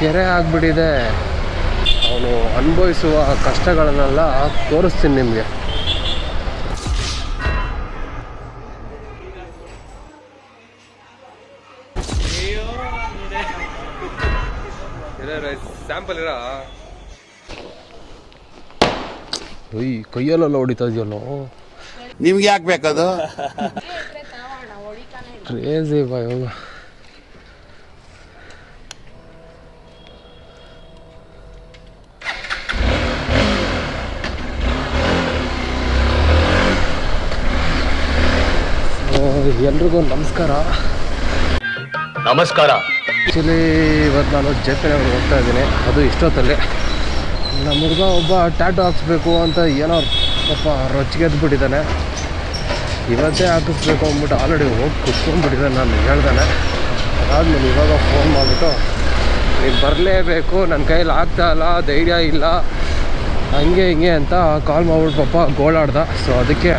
ಕೆರೆ ಆಗಿಬಿಟ್ಟಿದೆ. ಅವನು ಅನುಭವಿಸುವ ಕಷ್ಟಗಳನ್ನೆಲ್ಲ ತೋರಿಸ್ತೀನಿ ನಿಮಗೆ. ಸ್ಯಾಂಪಲ್ ಇರ ಕೈಯಲ್ಲೆಲ್ಲ ಹೊಡಿತಾ ಇದೆಯಲ್ಲೋ. ನಿಮ್ಗೆ ಯಾಕೆ ಬೇಕದು? ಕ್ರೇಜಿ ಬಾಯ್. ಎಲ್ರಿಗೂ ನಮಸ್ಕಾರ. ಆ್ಯಕ್ಚುಲಿ ಇವತ್ತು ನಾನು JP ನಗರ್ ಹೋಗ್ತಾ ಇದ್ದೀನಿ. ಅದು ಇಷ್ಟೊತ್ತಲ್ಲಿ ನಮ್ಮ ಹುಡುಗ ಒಬ್ಬ ಟ್ಯಾಟು ಹಾಕ್ಸ್ಬೇಕು ಅಂತ ಏನೋ ಪಾಪ ರೊಚ್ಚಿಗೆದ್ಬಿಟ್ಟಿದ್ದಾನೆ. ಇವತ್ತೇ ಹಾಕಿಸ್ಬೇಕು ಅಂದ್ಬಿಟ್ಟು ಆಲ್ರೆಡಿ ಹೋಗಿ ಕುತ್ಕೊಂಡ್ಬಿಟ್ಟಿದ್ದಾನೆ. ನಾನು ಹೇಳ್ದಾನೆ. ಅದಾದಮೇಲೆ ಇವಾಗ ಫೋನ್ ಮಾಡಿಬಿಟ್ಟು ನೀವು ಬರಲೇಬೇಕು, ನನ್ನ ಕೈಯಲ್ಲಿ ಆಗ್ತಾಯಿಲ್ಲ, ಧೈರ್ಯ ಇಲ್ಲ, ಹಂಗೆ ಹಿಂಗೆ ಅಂತ ಕಾಲ್ ಮಾಡ್ಬಿಟ್ಟು ಪಾಪ ಗೋಳಾಡ್ದ. ಸೊ ಅದಕ್ಕೆ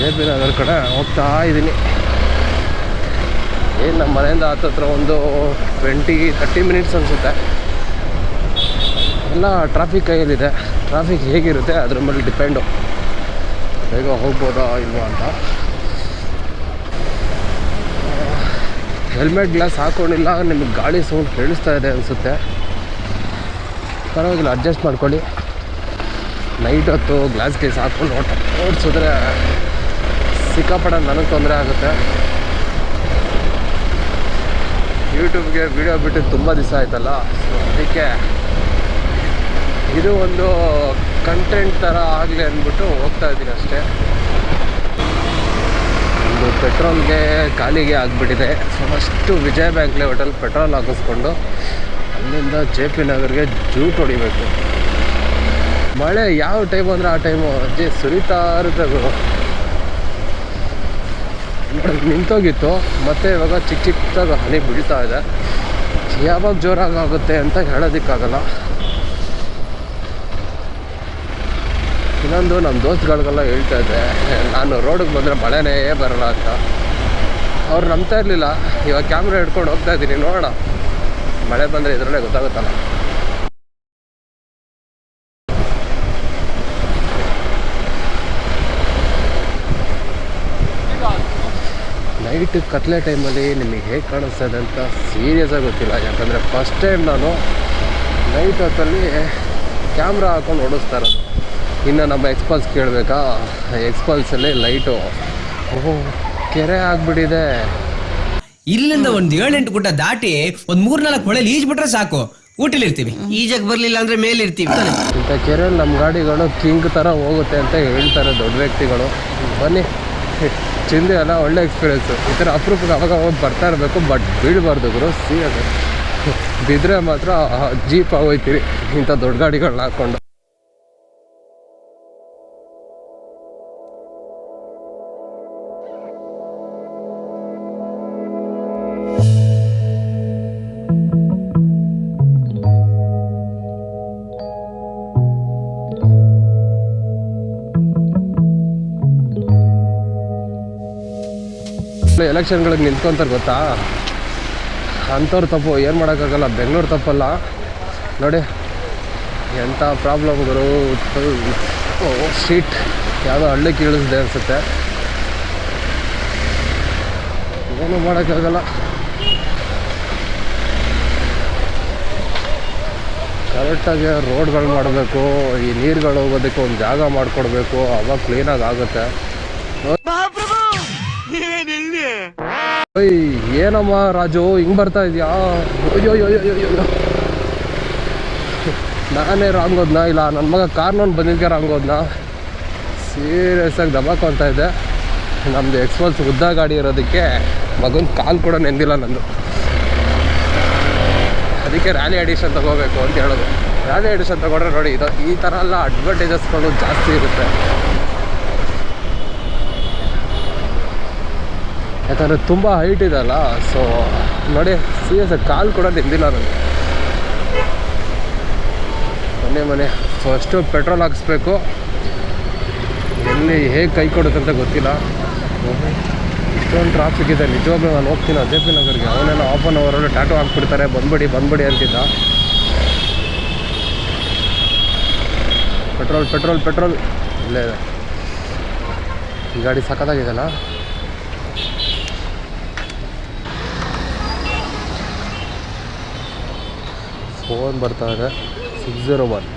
JP ನಗರ್ ಕಡೆ ಹೋಗ್ತಾ ಇದ್ದೀನಿ. ಏನು ನಮ್ಮ ಮನೆಯಿಂದ ಹತ್ತತ್ರ ಒಂದು 20-30 ಮಿನಿಟ್ಸ್ ಅನಿಸುತ್ತೆ. ಎಲ್ಲ ಟ್ರಾಫಿಕ್ ಕೈಯಲ್ಲಿದೆ. ಟ್ರಾಫಿಕ್ ಹೇಗಿರುತ್ತೆ ಅದ್ರ ಮೇಲೆ ಡಿಪೆಂಡು, ಬೇಗ ಹೋಗ್ಬೋದಾ ಇಲ್ವಾ ಅಂತ. ಹೆಲ್ಮೆಟ್ ಗ್ಲಾಸ್ ಹಾಕ್ಕೊಂಡಿಲ್ಲ, ನಿಮಗೆ ಗಾಳಿ ಸೌಂಡ್ ಕೇಳಿಸ್ತಾ ಇದೆ ಅನಿಸುತ್ತೆ. ಪರವಾಗಿಲ್ಲ, ಅಡ್ಜಸ್ಟ್ ಮಾಡ್ಕೊಳ್ಳಿ. ನೈಟ್ ಹೊತ್ತು ಗ್ಲಾಸ್ ಹಾಕ್ಕೊಂಡು ಓಡಿಸಿದ್ರೆ ಸಿಕ್ಕಾಪಟ್ಟೆ ನನಗೆ ತೊಂದರೆ ಆಗುತ್ತೆ. ಯೂಟ್ಯೂಬ್ಗೆ ವಿಡಿಯೋ ಬಿಟ್ಟು ತುಂಬ ದಿವಸ ಆಯ್ತಲ್ಲ. ಸೊ ಅದಕ್ಕೆ ಇದು ಒಂದು ಕಂಟೆಂಟ್ ಥರ ಆಗಲಿ ಅಂದ್ಬಿಟ್ಟು ಹೋಗ್ತಾ ಇದ್ದೀನಿ ಅಷ್ಟೇ. ಒಂದು ಪೆಟ್ರೋಲ್ಗೆ ಖಾಲಿಗೆ ಆಗಿಬಿಟ್ಟಿದೆ. ಸೊ ಫಸ್ಟು ವಿಜಯ ಬ್ಯಾಂಕ್ ಲೇಔಟಲ್ಲಿ ಪೆಟ್ರೋಲ್ ಹಾಕಿಸ್ಕೊಂಡು ಅಲ್ಲಿಂದ JP ನಗರ್ಗೆ ಜೂಟ್ ಹೊಡಿಬೇಕು. ಮಳೆ ಯಾವ ಟೈಮು ಅಂದರೆ ಆ ಟೈಮು ಸುರಿತಾ ಇರುತ್ತೆ. ನಿಂತೋಗಿತ್ತು, ಮತ್ತು ಇವಾಗ ಚಿಕ್ಕ ಚಿಕ್ಕದಾಗಿ ಹನಿ ಬೀಳ್ತಾ ಇದೆ. ಯಾವಾಗ ಜೋರಾಗಿ ಆಗುತ್ತೆ ಅಂತ ಹೇಳೋದಕ್ಕಾಗಲ್ಲ. ಇನ್ನೊಂದು ನಮ್ಮ ದೋಸ್ತುಗಳಿಗೆಲ್ಲ ಹೇಳ್ತಾ ಇದ್ದೆ, ನಾನು ರೋಡಿಗೆ ಬಂದರೆ ಮಳೆನೇ ಬರೋಲ್ಲ ಅಂತ. ಅವ್ರು ನಂಬ್ತಾ ಇರಲಿಲ್ಲ. ಇವಾಗ ಕ್ಯಾಮ್ರಾ ಹಿಡ್ಕೊಂಡು ಹೋಗ್ತಾ ಇದ್ದೀನಿ, ನೋಡೋಣ ಮಳೆ ಬಂದರೆ ಇದರಲ್ಲೇ ಗೊತ್ತಾಗುತ್ತಲ್ಲ. ನೈಟ್ ಕತ್ಲೆ ಟೈಮಲ್ಲಿ ನಿಮಗೆ ಹೇಗೆ ಕಾಣಿಸ್ತದೆ ಅಂತ ಸೀರಿಯಸ್ಸಾಗಿ ಗೊತ್ತಿಲ್ಲ. ಯಾಕಂದರೆ ಫಸ್ಟ್ ಟೈಮ್ ನಾನು ನೈಟ್ ಹೊತ್ತಲ್ಲಿ ಕ್ಯಾಮ್ರಾ ಹಾಕೊಂಡು ಓಡಿಸ್ತಾ ಇರೋದು. ಇನ್ನು ನಮ್ಮ ಎಕ್ಸ್ಪಲ್ಸ್ ಕೇಳಬೇಕಾ, ಎಕ್ಸ್ಪಲ್ಸಲ್ಲಿ ಲೈಟು ಕೆರೆ ಆಗಿಬಿಟ್ಟಿದೆ. ಇಲ್ಲಿಂದ ಒಂದು 7-8 ಗುಡ್ಡ ದಾಟಿ ಒಂದು 3-4 ಹೊಳೆಲಿ ಈಜ್ಬಿಟ್ರೆ ಸಾಕು, ಊಟಲಿರ್ತೀವಿ. ಈಜಕ್ಕೆ ಬರಲಿಲ್ಲ ಅಂದರೆ ಮೇಲಿರ್ತೀವಿ. ಇಂಥ ಕೆರೆಯಲ್ಲಿ ನಮ್ಮ ಗಾಡಿಗಳು ಕಿಂಗ್ ಥರ ಹೋಗುತ್ತೆ ಅಂತ ಹೇಳ್ತಾರೆ ದೊಡ್ಡ ವ್ಯಕ್ತಿಗಳು. ಬನ್ನಿ, ಚಿಂದೆ ಅಲ್ಲ, ಒಳ್ಳೆ ಎಕ್ಸ್ಪೀರಿಯೆನ್ಸು. ಈ ಥರ ಅಪರೂಪಕ್ಕೆ ಅವಾಗ ಹೋಗಿ ಬರ್ತಾ ಇರಬೇಕು. ಬಟ್ ಬೀಳಬಾರ್ದು ಗುರು, ಸೀರಿಯಸ್. ಬಿದ್ದರೆ ಮಾತ್ರ ಜೀಪ್ ಆಗೋಯ್ತೀರಿ ಇಂಥ ದೊಡ್ಡ ಗಾಡಿಗಳನ್ನ ಹಾಕ್ಕೊಂಡು. ಎಲೆಕ್ಷನ್ಗಳಿಗೆ ನಿಂತ್ಕೊಂತಾರೆ ಗೊತ್ತಾ, ಅಂಥವ್ರು ತಪ್ಪು. ಏನು ಮಾಡೋಕ್ಕಾಗಲ್ಲ, ಬೆಂಗಳೂರು ತಪ್ಪಲ್ಲ. ನೋಡಿ ಎಂಥ ಪ್ರಾಬ್ಲಮ್ಗಳು. ಶೀಟ್ ಯಾವುದೋ ಹಳ್ಳಿ ಕೀಳಿಸ್ದೆ ಅನಿಸುತ್ತೆ. ಏನೂ ಮಾಡೋಕ್ಕಾಗಲ್ಲ. ಕರೆಕ್ಟಾಗಿ ರೋಡ್ಗಳು ಮಾಡಬೇಕು. ಈ ನೀರುಗಳು ಹೋಗೋದಕ್ಕೆ ಒಂದು ಜಾಗ ಮಾಡಿಕೊಡ್ಬೇಕು. ಅವಾಗ ಕ್ಲೀನಾಗಿ ಆಗುತ್ತೆ. ಏನಮ್ಮ ರಾಜು ಹಿಂಗೆ ಬರ್ತಾ ಇದೆಯಾ? ಅಯ್ಯೋ ನಾನೇ ರಾಂಗ್ ಹೋದ್ನಾ? ಇಲ್ಲ ನನ್ನ ಮಗ ಕಾರ್ನವ್ನು ಬಂದಿದ್ದೆ ರಾಂಗ್ ಹೋದ್ನಾ? ಸೀರಿಯಸ್ಸಾಗಿ ದಬಾಕೊತಾ ಇದ್ದೆ. ನಮ್ಮದು ಎಕ್ಸ್ಪಲ್ಸ್ ಉದ್ದ ಗಾಡಿ ಇರೋದಕ್ಕೆ ಮಗನ ಕಾಲು ಕೂಡ ನೆಂದಿಲ್ಲ ನಂದು. ಅದಕ್ಕೆ ರ್ಯಾಲಿ ಎಡಿಷನ್ ತೊಗೋಬೇಕು ಅಂತ ಹೇಳೋದು. ರ್ಯಾಲಿ ಎಡಿಷನ್ ತೊಗೊಂಡ್ರೆ ನೋಡಿ, ಇದು ಈ ಥರ ಎಲ್ಲ ಅಡ್ವಾಂಟೇಜಸ್ಗಳು ಜಾಸ್ತಿ ಇರುತ್ತೆ. ಯಾಕಂದರೆ ತುಂಬ ಹೈಟ್ ಇದೆಲ್ಲ. ಸೊ ನೋಡಿ, ಸೀರಿಯಸ್ ಕಾಲು ಕೂಡ ನಿಂದಿಲ್ಲ ನನಗೆ. ಮನೆ ಫಸ್ಟು ಪೆಟ್ರೋಲ್ ಹಾಕಿಸ್ಬೇಕು. ಎಲ್ಲಿ ಹೇಗೆ ಕೈ ಕೊಡುತ್ತಂತ ಗೊತ್ತಿಲ್ಲ. ಇಷ್ಟೊಂದು ಟ್ರಾಫಿಕ್ ಇದೆ ನಿಜವಾಗ್ಲೂ. ನಾನು ಹೋಗ್ತೀನಿ ಜೆ ಪಿ ನಗರ್ಗೆ, ಅವನೇನೋ ಹಾಫ್ ಆನ್ ಅವರಲ್ಲಿ ಟ್ಯಾಟೋ ಹಾಕ್ಬಿಡ್ತಾರೆ, ಬಂದ್ಬಿಡಿ ಅಂತಿದ್ದ. ಪೆಟ್ರೋಲ್ ಇಲ್ಲೇ ಇದೆ. ಈ ಗಾಡಿ ಸಖತ್ತಾಗಿದೆಲ್ಲ. ಫೋನ್ ಬರ್ತಾ ಇದೆ 601,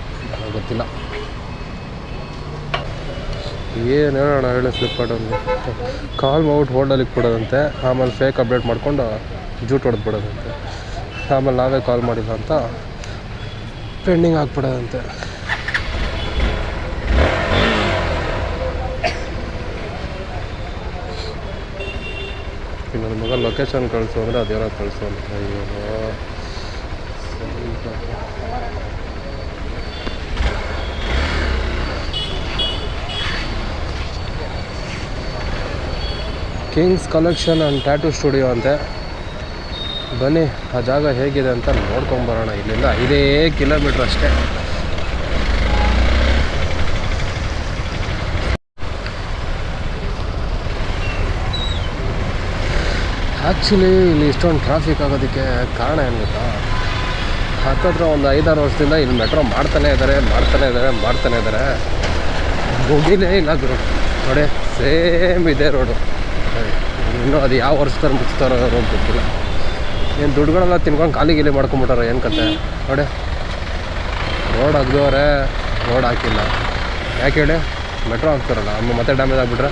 ಗೊತ್ತಿಲ್ಲ ಏನು ಹೇಳೋಣ ಹೇಳಿ. ಫ್ಲಿಪ್ಕಾರ್ಟಲ್ಲಿ ಕಾಲ್ ಮಾಡ್ಬಿಟ್ಟು ಹೋಲ್ಡಲ್ಲಿಗೆ ಕೊಡೋದಂತೆ, ಆಮೇಲೆ ಫೇಕ್ ಅಪ್ಡೇಟ್ ಮಾಡ್ಕೊಂಡು ಜೂಟ್ ಹೊಡೆದ್ಬಿಡೋದಂತೆ, ಆಮೇಲೆ ನಾವೇ ಕಾಲ್ ಮಾಡಿಲ್ಲ ಅಂತ ಪೆಂಡಿಂಗ್ ಹಾಕ್ಬಿಡೋದಂತೆ. ನನ್ನ ಮಗ ಲೊಕೇಶನ್ ಕಳಿಸು ಅಂದರೆ ಅದೇನೋ ಕಳಿಸು ಅಂತ. ಅಯ್ಯೋ Kings collection and tattoo studio ಅಂತೆ. ಬನ್ನಿ ಆ ಜಾಗ ಹೇಗಿದೆ ಅಂತ ನೋಡ್ಕೊಂಬರೋಣ. ಇಲ್ಲಿಂದ 5 ಕಿಲೋಮೀಟ್ರ್ ಅಷ್ಟೇ. ಆ್ಯಕ್ಚುಲಿ ಇಲ್ಲಿ ಇಷ್ಟೊಂದು ಟ್ರಾಫಿಕ್ ಆಗೋದಕ್ಕೆ ಕಾರಣ ಏನು ಗೊತ್ತಾ? ಹತ್ತತ್ರ ಒಂದು 5-6 ವರ್ಷದಿಂದ ಇಲ್ಲಿ ಮೆಟ್ರೋ ಮಾಡ್ತಾನೇ ಇದ್ದಾರೆ. ಮುಗಿಲೇ ಇಲ್ಲ ಗುರು. ನೋಡಿ ಸೇಮ್ ಇದೆ ರೋಡು. ಇನ್ನೂ ಅದು ಯಾವ ವರ್ಷದಲ್ಲಿ ಮುಗಿಸ್ತಾರೋ ರೋಡ್ ಗೊತ್ತಿಲ್ಲ. ಏನು ದುಡ್ಡುಗಳೆಲ್ಲ ತಿನ್ಕೊಂಡು ಖಾಲಿ ಮಾಡ್ಕೊಂಬಿಟ್ಟಾರ ಏನು ಕತೆ. ನೋಡಿ ರೋಡ್ ಹಾಕ್ದವ್ರೆ, ರೋಡ್ ಹಾಕಿಲ್ಲ. ಯಾಕೆ ಹೇಳಿ? ಮೆಟ್ರೋ ಹಾಕ್ತಾರಲ್ಲ, ಅಮ್ಮ ಮತ್ತೆ ಡ್ಯಾಮೇಜ್ ಆಗಿಬಿಟ್ರೆ.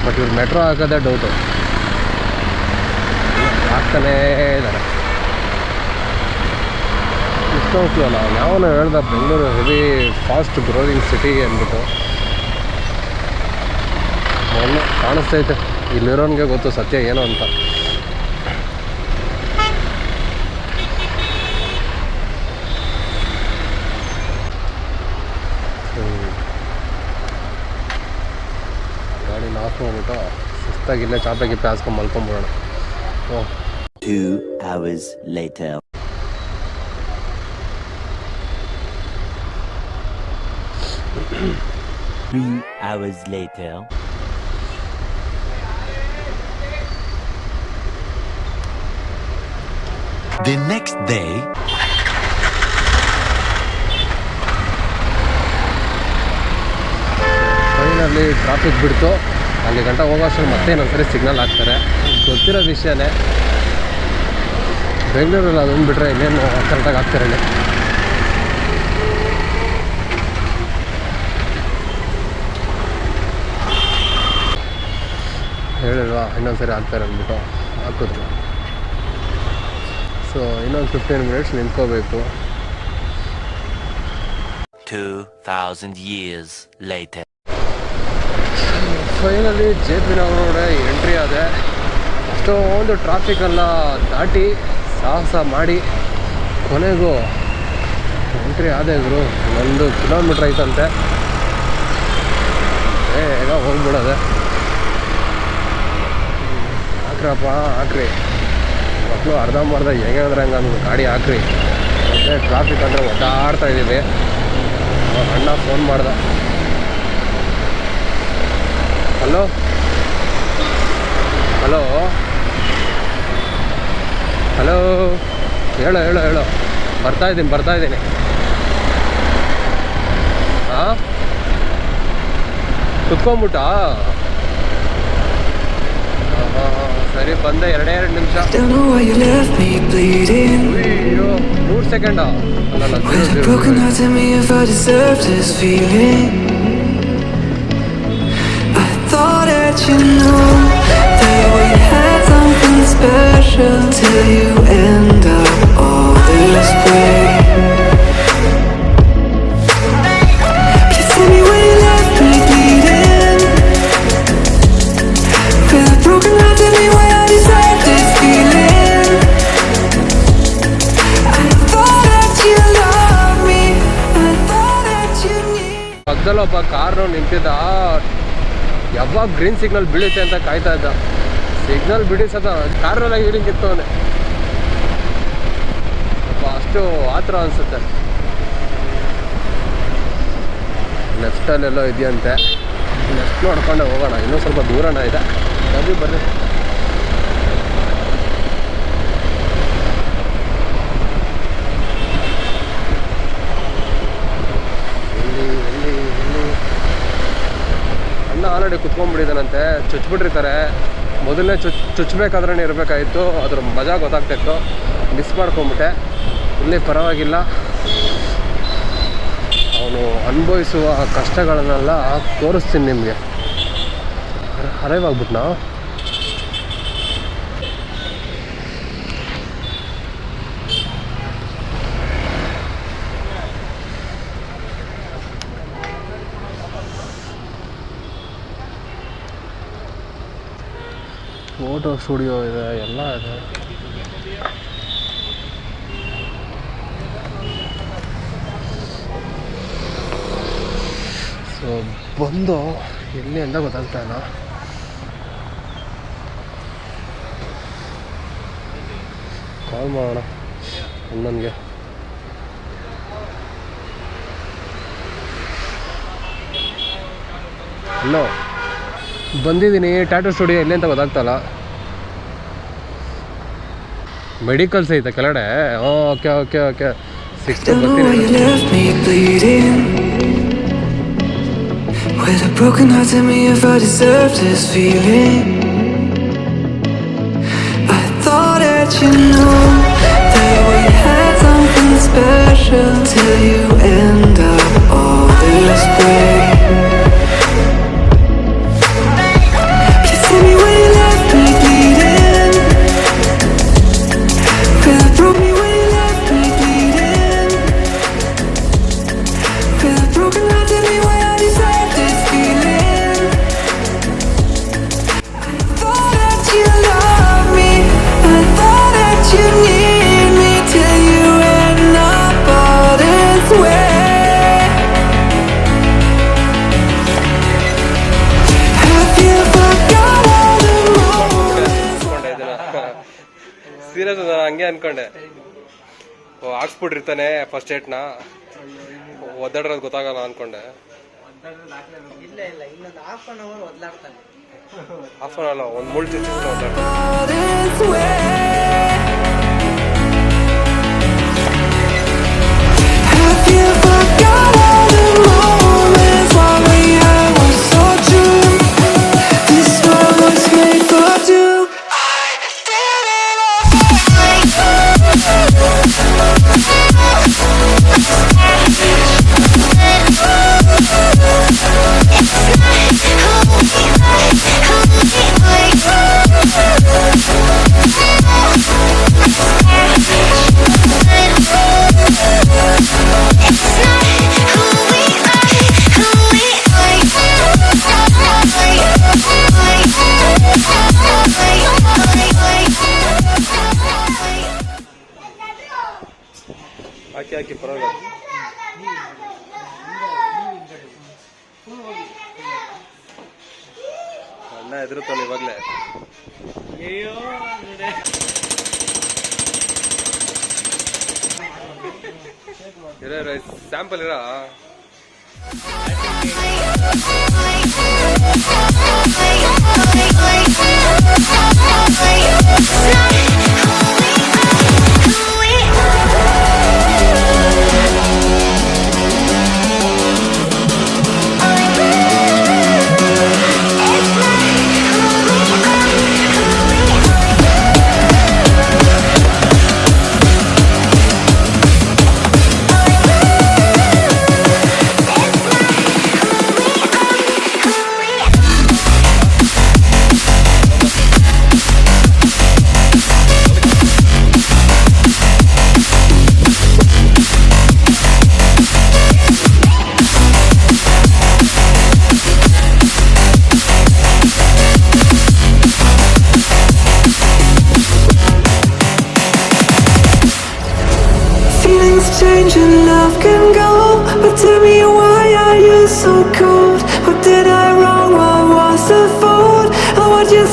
ಬಟ್ ಇವ್ರು ಮೆಟ್ರೋ ಹಾಕೋದೇ ಡೌಟು. ಹಾಕ್ತಾನೇ ಇದ್ದಾರೆ. ಇಷ್ಟೊಂದು ಅಲ್ಲ, ಯಾವನು ಹೇಳ್ದ Bengaluru heavy fast growing city ಅಂದ್ಬಿಟ್ಟು. ಮೊನ್ನೆ ಕಾಣಿಸ್ತೈತೆ, ಇಲ್ಲಿರೋನಿಗೆ ಗೊತ್ತು ಸತ್ಯ ಏನು ಅಂತ. ಗಾಡಿನ ಆಫ್ ಮಾಡ್ಬಿಟ್ಟು ಸುಸ್ತಾಗಿ ಇಲ್ಲೇ ಚಾಪೆ ಗಿಪ್ಪೆ ಹಾಸ್ಕೊಂಡು ಮಲ್ಕೊಂಬಿಡೋಣ. 2 hours later. The next day. Finally traffic ಬಿಡ್ತು. ಅಲ್ಲಿ ಗಂಟ ಹೋಗೋಷ್ಟರಲ್ಲಿ ಮತ್ತೆ ಇನ್ನೊಂದ್ಸರಿ ಸಿಗ್ನಲ್ ಹಾಕ್ತಾರೆ. ಗೊತ್ತಿರೋ ವಿಷಯನೇ. ಬೆಂಗಳೂರಲ್ಲಿ ಅದೊಂದು ಬಿಟ್ಟರೆ ಇನ್ನೇನು ಕರೆಕ್ಟಾಗಿ ಹಾಕ್ತಾರೆ. ಹೇಳಿಲ್ವಾ ಇನ್ನೊಂದ್ಸರಿ ಹಾಕ್ತಾರೆ ಅಂದ್ಬಿಟ್ಟು ಹಾಕಿದ್ರು. ಸೊ ಇನ್ನೊಂದು 15 ಮಿನಿಟ್ಸ್ ನಿಂತ್ಕೋಬೇಕು. 2000 years later. Finally J P Nagar entry ಆದೆ. ಅಷ್ಟೊಂದು ಟ್ರಾಫಿಕೆಲ್ಲ ದಾಟಿ ಸಾಹಸ ಮಾಡಿ ಕೊನೆಗೂ ಎಂಟ್ರಿ ಆದೆ ಗುರು. 1 ಕಿಲೋಮೀಟ್ರ್ ಐತಂತೆ. ಈಗ ಹೋಗ್ಬಿಡೋದೆ. ಹಾಕ್ರಿ ಮಕ್ಕಳು ಅರ್ಧಂಬರ್ಧ ಹೆಂಗೆ ಹಂಗೆ ಗಾಡಿ ಹಾಕ್ರಿ. ಮತ್ತು ಟ್ರಾಫಿಕ್ ಅಂದರೆ ಒದ್ದಾಡ್ತಾ ಇದ್ದೀವಿ. ಅಣ್ಣ ಫೋನ್ ಮಾಡ್ದೆ. ಹಲೋ ಹೇಳೋ ಬರ್ತಾ ಇದ್ದೀನಿ. ಹಾಂ ಕುತ್ಕೊಂಬಿಟ್ಟಾ? ಸರಿ ಬಂದೆ. 2 ನಿಮಿಷ. ಅಯ್ಯೋ 3 ಸೆಕೆಂಡ ಅಲ್ಲಲ್ಲ. ಪಕ್ಕದಲ್ಲೊಬ್ಬ ಕಾರು ನಿಂತಿದ್ದ. ಯಾವಾಗ ಗ್ರೀನ್ ಸಿಗ್ನಲ್ ಬೀಳುತ್ತೆ ಅಂತ ಕಾಯ್ತಾ ಇದ್ದ. ಸಿಗ್ನಲ್ ಬಿಡಿಸದ ಕಾರಲ್ಲಿ ಹಿಡಿಂಗಿತ್ತವನೆ. ಅಷ್ಟು ಆತರ ಅನಿಸುತ್ತೆ. ಲೆಫ್ಟಲ್ಲೆಲ್ಲೋ ಇದೆಯಂತೆ. ನೆಕ್ಸ್ಟ್ ನೋಡ್ಕೊಂಡೆ ಹೋಗೋಣ, ಇನ್ನೂ ಸ್ವಲ್ಪ ದೂರನ ಇದೆ. ಬರ್ರಿ ಬರ್ರಿ. ಅಣ್ಣ ಆಲ್ರೆಡಿ ಕುತ್ಕೊಂಡ್ಬಿಟ್ಟಿದ್ದಾನಂತೆ, ಚುಚ್ಬಿಟ್ಟಿರ್ತಾರೆ. ಮೊದಲನೇ ಚುಚ್ಚಬೇಕಾದ್ರೇ ಇರಬೇಕಾಯಿತು, ಅದ್ರ ಮಜಾ ಗೊತ್ತಾಗ್ತಿತ್ತು. ಮಿಸ್ ಮಾಡ್ಕೊಂಬಿಟ್ಟೆ. ಇಲ್ಲಿ ಪರವಾಗಿಲ್ಲ, ಅವನು ಅನುಭವಿಸುವ ಕಷ್ಟಗಳನ್ನೆಲ್ಲ ತೋರಿಸ್ತೀನಿ ನಿಮಗೆ. ಅರೈವಾಗ್ಬಿಟ್ಟು ನಾವು ಫೋಟೋ ಸ್ಟುಡಿಯೋ ಇದೆ, ಎಲ್ಲ ಇದೆ. ಸೊ ಬಂದು ಎಲ್ಲಿ ಅಂತ ಗೊತ್ತಾಗ್ತಾ ಇಲ್ಲ. ಕಾಲ್ ಮಾಡೋಣ ಅಣ್ಣನಿಗೆ. ಹಲೋ, ಬಂದಿದ್ದೀನಿ, ಟ್ಯಾಟೂ ಸ್ಟುಡಿಯೋ ಎಲ್ಲಿ ಅಂತ ಗೊತ್ತಾಗ್ತಲ್ಲ. ಮೆಡಿಕಲ್ಸ್ ಐತೆ ಕೆಳಗಡೆ. ಓಕೆ ಓಕೆ ಓಕೆ, 6 ಬರ್ತೀನಿ. With a broken heart, tell me if I deserve this feeling. I thought that you know that we had something special till you end up all this way. You tell me when you left me bleeding. Well, it broke me when you left me bleeding. Well, a broken heart, tell me why I deserve this feeling. I thought that you loved me, I thought that you need me till you end up all this way. Have you forgot all the moments? Serious ಹಂಗೆ ಅನ್ಕೊಂಡೆ. ಹಾಕ್ಸ್ಬಿಟ್ಟಿರ್ತಾನೆ first ಏಟ್ನ, ಒದ್ದಾಡೋದು ಗೊತ್ತಾಗಲ್ಲ ಅನ್ಕೊಂಡೆ. Half an hour ಒಂದು ಮುಳ್ಳು ಚುಚ್ಚಿದ್ರೆ ಒದ್ದಾಡ್ತಾನೆ. All this way. Have you forgot all the moments while we had was so true? This world was made for two. I did it ಹಾಕಿ ಹಾಕಿ ಪರವಾಗಿಲ್ಲ. ಅಣ್ಣ ಎದುರುತ್ತಾನೆ ಇವಾಗಲೇ. ಇರೋ ಸ್ಯಾಂಪಲ್ ಇರೋ. Change and love can go, but tell me why are you so cold? What did I wrong? What was the fault? Or what you